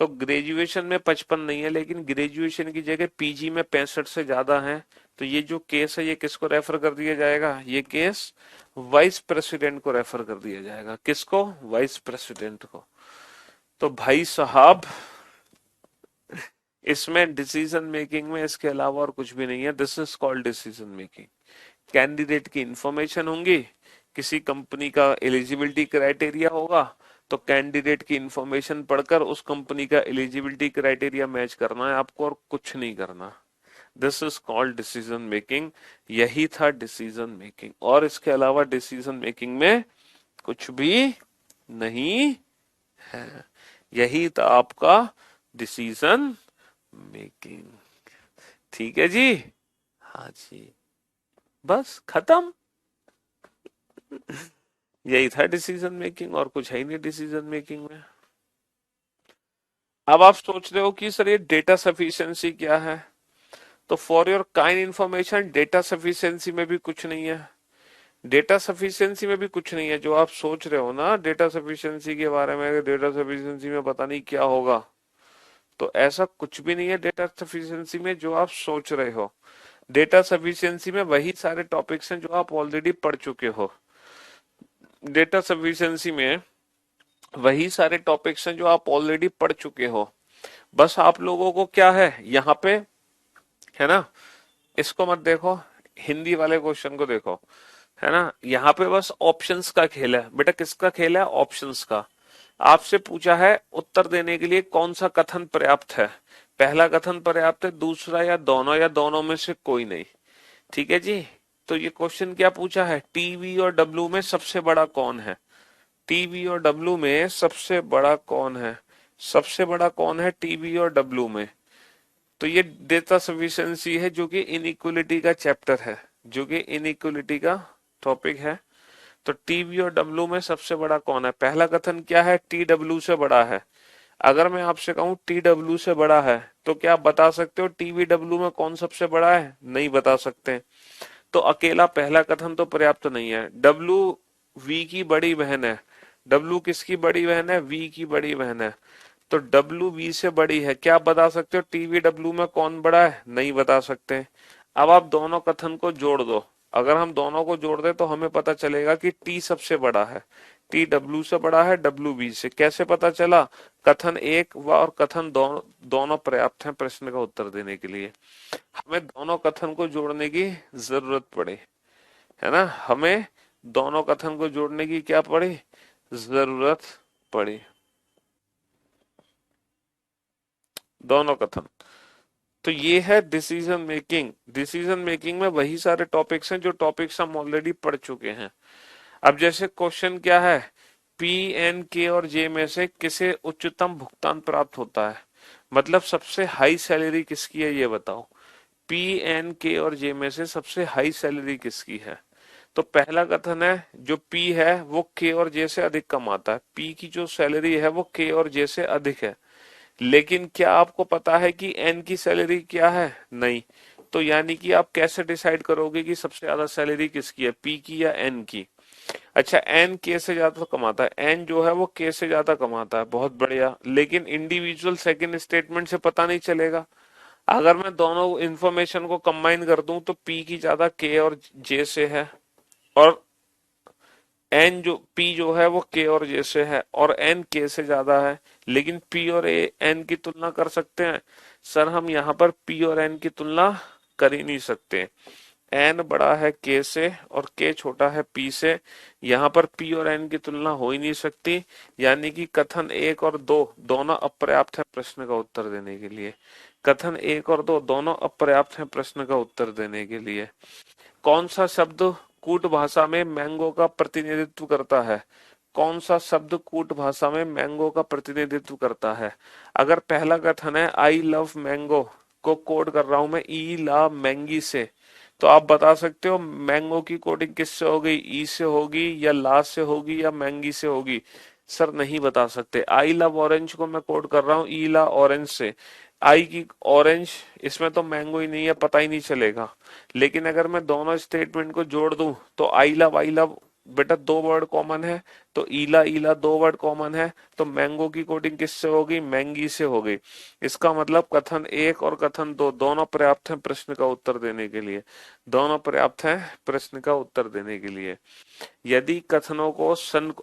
तो ग्रेजुएशन में 55 नहीं है, लेकिन ग्रेजुएशन की जगह पीजी में 65 से ज्यादा है। तो ये जो केस है ये किसको रेफर कर दिया जाएगा, ये केस वाइस प्रेसिडेंट को रेफर कर दिया जाएगा। किसको, वाइस प्रेसिडेंट को। तो भाई साहब इसमें डिसीजन मेकिंग में इसके अलावा और कुछ भी नहीं है। This is called decision making. Candidate की इंफॉर्मेशन होंगी, किसी कंपनी का एलिजिबिलिटी क्राइटेरिया होगा, तो कैंडिडेट की इंफॉर्मेशन पढ़कर उस कंपनी का एलिजिबिलिटी क्राइटेरिया मैच करना है आपको, और कुछ नहीं करना। This is called decision making. यही था डिसीजन मेकिंग, और इसके अलावा डिसीजन मेकिंग में कुछ भी नहीं है। यही था आपका डिसीजन मेकिंग। ठीक है जी, हाँ जी, बस खत्म। यही था डिसीजन मेकिंग, और कुछ है ही नहीं डिसीजन मेकिंग में। अब आप सोच रहे हो कि सर ये डेटा सफिशिएंसी क्या है, तो for your kind information data sufficiency में भी कुछ नहीं है। डेटा सफिशिएंसी में भी कुछ नहीं है। जो आप सोच रहे हो ना डेटा सफिशिएंसी के बारे में, डेटा सफिशिएंसी में पता नहीं क्या होगा, तो ऐसा कुछ भी नहीं है डेटा सफिशिएंसी में जो आप सोच रहे हो। डेटा सफिशिएंसी में वही सारे टॉपिक्स हैं जो आप ऑलरेडी पढ़ चुके हो। डेटा सफिशिएंसी में वही सारे टॉपिक्स हैं जो आप ऑलरेडी पढ़ चुके हो। बस आप लोगों को क्या है यहाँ पे, है ना, इसको मत देखो, हिंदी वाले क्वेश्चन को देखो, है ना। यहाँ पे बस ऑप्शंस का खेल है बेटा। किसका खेल है, ऑप्शंस का। आपसे पूछा है उत्तर देने के लिए कौन सा कथन पर्याप्त है। पहला कथन पर्याप्त है, दूसरा या दोनों में से कोई नहीं। ठीक है जी। तो ये क्वेश्चन क्या पूछा है, टीवी और डब्ल्यू में सबसे बड़ा कौन है। टीवी और डब्ल्यू में सबसे बड़ा कौन है, सबसे बड़ा कौन है टीवी और डब्ल्यू में। तो ये डेटा सफिशिएंसी है जो कि इनइक्वलिटी का चैप्टर है, जो कि इनइक्वलिटी का टॉपिक है। तो टीवी और डब्ल्यू में सबसे बड़ा कौन है। पहला कथन क्या है, टी डब्ल्यू से बड़ा है। अगर मैं आपसे कहूं टी डब्ल्यू से बड़ा है, तो क्या आप बता सकते हो टीवी डब्ल्यू में कौन सबसे बड़ा है, नहीं बता सकते। तो अकेला पहला कथन तो पर्याप्त नहीं है। डब्ल्यू वी की बड़ी बहन है। डब्ल्यू किसकी बड़ी बहन है, वी की बड़ी बहन है। तो डब्ल्यू वी से बड़ी है, क्या आप बता सकते हो टीवी डब्ल्यू में कौन बड़ा है, नहीं बता सकते। अब आप दोनों कथन को जोड़ दो। अगर हम दोनों को जोड़ दें तो हमें पता चलेगा कि टी सबसे बड़ा है, टी डब्ल्यू से बड़ा है डब्ल्यू बी से। कैसे पता चला, कथन एक व और कथन दोनों पर्याप्त हैं प्रश्न का उत्तर देने के लिए। हमें दोनों कथन को जोड़ने की जरूरत पड़े, है ना। हमें दोनों कथन को जोड़ने की क्या पड़ी, जरूरत पड़ी। दोनों कथन। तो ये है डिसीजन मेकिंग। डिसीजन मेकिंग में वही सारे टॉपिक्स हैं जो टॉपिक्स हम ऑलरेडी पढ़ चुके हैं। अब जैसे क्वेश्चन क्या है, पी एन के और जे में से किसे उच्चतम भुगतान प्राप्त होता है, मतलब सबसे हाई सैलरी किसकी है ये बताओ। पी एन के और जे में से सबसे हाई सैलरी किसकी है। तो पहला कथन है जो पी है वो के और जे से अधिक कमाता है। पी की जो सैलरी है वो के और जे से अधिक है। लेकिन क्या आपको पता है कि एन की सैलरी क्या है, नहीं। तो यानी कि आप कैसे डिसाइड करोगे कि सबसे ज्यादा सैलरी किसकी है, पी की या एन की। अच्छा, एन के से ज्यादा कमाता है, एन जो है वो के से ज्यादा कमाता है, बहुत बढ़िया। लेकिन इंडिविजुअल सेकंड स्टेटमेंट से पता नहीं चलेगा। अगर मैं दोनों इंफॉर्मेशन को कंबाइन कर दूं तो पी की ज्यादा के और जे से है, और एन जो पी जो है वो के और जे से है, और एन के से ज्यादा है। लेकिन पी और एन की तुलना कर सकते हैं, सर हम यहाँ पर पी और एन की तुलना कर ही नहीं सकते। एन बड़ा है के से और के छोटा है पी से, यहाँ पर पी और एन की तुलना हो ही नहीं सकती। यानी कि कथन एक और दो दोनों अपर्याप्त है प्रश्न का उत्तर देने के लिए। कथन एक और दो दोनों अपर्याप्त है प्रश्न का उत्तर देने के लिए। कौन सा शब्द कूट भाषा में मैंगो का प्रतिनिधित्व करता है। कौन सा शब्द कूट भाषा में मैंगो का प्रतिनिधित्व करता है। अगर पहला कथन है आई लव मैंगो को कोड कर रहा हूं मैं ई ला मैंगी से, तो आप बता सकते हो मैंगो की कोडिंग किससे होगी, ई से होगी या ला से होगी या मैंगी से होगी। सर नहीं बता सकते। आई लव ऑरेंज को मैं कोड कर रहा हूँ ई ला ऑरेंज से, आई की ऑरेंज, इसमें तो मैंगो ही नहीं है, पता ही नहीं चलेगा। लेकिन अगर मैं दोनों स्टेटमेंट को जोड़ दूं तो आई लव बेटा दो वर्ड कॉमन है, तो ईला ईला दो वर्ड कॉमन है, तो मैंगो की कोडिंग किससे होगी, मैंगी से होगी। इसका मतलब कथन एक और कथन दो दोनों पर्याप्त हैं प्रश्न का उत्तर देने के लिए, दोनों पर्याप्त हैं प्रश्न का उत्तर देने के लिए। यदि कथनों को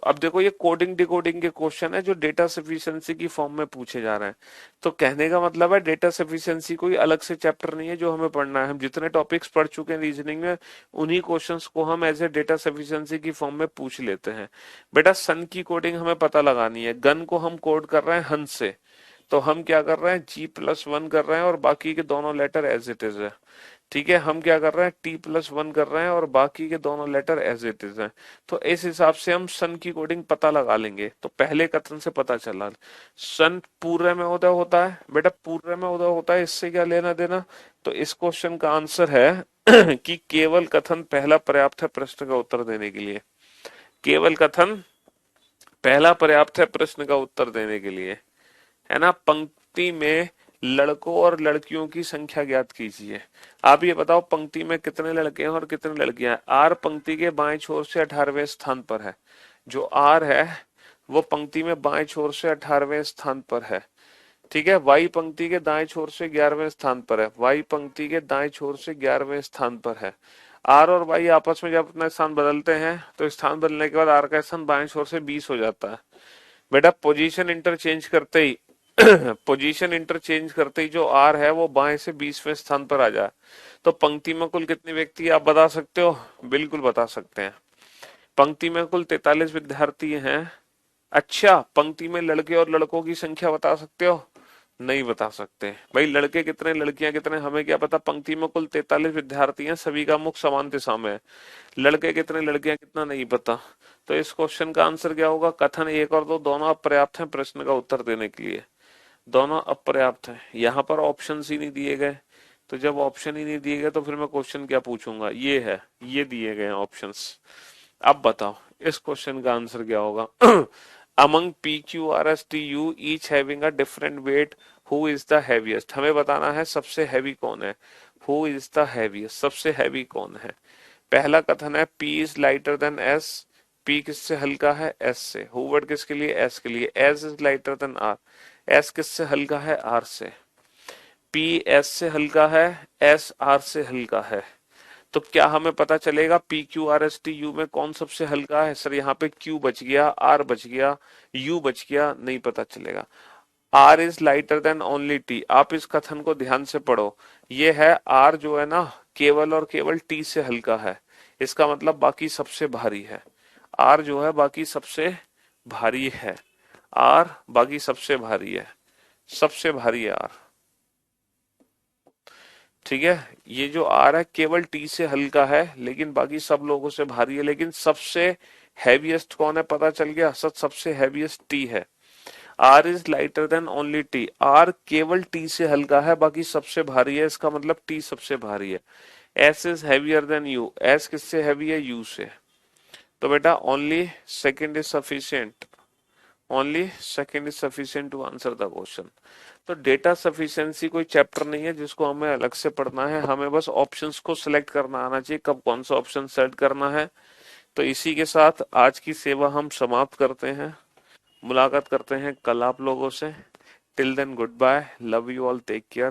अब देखो ये कोडिंग डिकोडिंग के क्वेश्चन है जो डेटा सफिशिएंसी की फॉर्म में पूछे जा रहे हैं। तो कहने का मतलब है डेटा सफिशिएंसी कोई अलग से चैप्टर नहीं है जो हमें पढ़ना है, हम जितने टॉपिक्स पढ़ चुके हैं रीजनिंग में उन्हीं क्वेश्चंस को हम एज ए डेटा सफिशिएंसी की फॉर्म में पूछ लेते हैं। बेटा सन की कोडिंग हमें पता लगानी है, गन को हम कोड कर रहे हैं हंस से, तो हम क्या कर रहे हैं G+1 कर रहे हैं और बाकी के दोनों लेटर एज इट इज है। ठीक है, हम क्या कर रहे हैं T+1 कर रहे हैं और बाकी के दोनों लेटर एज इट इज हैं। तो इस हिसाब से हम सन की कोडिंग पता लगा लेंगे। तो पहले कथन से पता चला सन पूर्व में उदय होता है, बेटा पूर्व में उदय होता है, इससे क्या लेना देना। तो इस क्वेश्चन का आंसर है कि केवल कथन पहला पर्याप्त है प्रश्न का उत्तर देने के लिए, केवल कथन पहला पर्याप्त है प्रश्न का उत्तर देने के लिए, है ना। पंक्ति में लड़कों और लड़कियों की संख्या ज्ञात कीजिए। आप ये बताओ पंक्ति में कितने लड़के हैं और कितने लड़कियां हैं। आर पंक्ति के बाएं छोर से 18वें स्थान पर है, जो आर है वो पंक्ति में बाएं छोर से 18वें स्थान पर है। ठीक है, वाई पंक्ति के दाएं छोर से 11वें स्थान पर है, वाई पंक्ति के दाएं छोर से 11वें स्थान पर है। आर और वाई आपस में जब अपना स्थान बदलते हैं तो स्थान बदलने के बाद आर का स्थान बाएं छोर से 20 हो जाता है। बेटा पोजीशन इंटरचेंज करते ही पोजीशन इंटरचेंज करते ही जो आर है वो बाएं से 20वें स्थान पर आ जाए, तो पंक्ति में कुल कितने व्यक्ति आप बता सकते हो, बिल्कुल बता सकते हैं। पंक्ति में कुल 43 विद्यार्थी हैं। अच्छा, पंक्ति में लड़के और लड़कों की संख्या बता सकते हो, नहीं बता सकते भाई। लड़के कितने लड़कियां कितने हमें क्या पता, पंक्ति में कुल 43 विद्यार्थी हैं, सभी का मुख समान दिशा में है। लड़के कितने लड़कियां कितना नहीं पता। तो इस क्वेश्चन का आंसर क्या होगा, कथन एक और दो दोनों अपर्याप्त हैं प्रश्न का उत्तर देने के लिए, दोनों अपर्याप्त हैं। यहाँ पर ऑप्शन ही नहीं दिए गए, तो जब ऑप्शन ही नहीं दिए गए तो फिर मैं क्वेश्चन क्या पूछूंगा, ये है, ये दिए गए ऑप्शंस। अब बताओ इस क्वेश्चन का आंसर क्या होगा। Among P Q R S T U each having a different weight who is the heaviest, हमें बताना है सबसे हैवी कौन है, हु इज द हैवीएस्ट, सबसे हैवी कौन है। पहला कथन है P is lighter then S, P किससे हल्का है, एस से। हु वर्ड किसके लिए, एस के लिए। S is lighter than R, S किससे हल्का है, आर से। पी एस से हल्का है, एस आर से हल्का है। तो क्या हमें पता चलेगा P Q R S T U में कौन सबसे हल्का है। सर यहाँ पे क्यू बच गया, आर बच गया, यू बच गया, नहीं पता चलेगा। R is lighter than only T, आप इस कथन को ध्यान से पढ़ो। ये है आर जो है ना केवल और केवल टी से हल्का है, इसका मतलब बाकी सबसे भारी है। आर जो है बाकी सबसे भारी है, आर बाकी सबसे भारी है, सबसे भारी है आर। ठीक है, ये जो आर है केवल टी से हल्का है लेकिन बाकी सब लोगों से भारी है। लेकिन सबसे हैवीएस्ट कौन है पता चल गया, सच सबसे हैवीएस्ट टी है। R is lighter than only T, R केवल टी से हल्का है बाकी सबसे भारी है, इसका मतलब टी सबसे भारी है। S is heavier than U, S किससे हैवी है, यू से। तो बेटा only second is sufficient, only second is sufficient to answer the question. तो डेटा सफिशिएंसी कोई चैप्टर नहीं है जिसको हमें अलग से पढ़ना है, हमें बस ऑप्शंस को सिलेक्ट करना आना चाहिए, कब कौन सा ऑप्शन सेलेक्ट करना है। तो इसी के साथ आज की सेवा हम समाप्त करते हैं, मुलाकात करते हैं कल आप लोगों से। Till then goodbye, love you all, take care.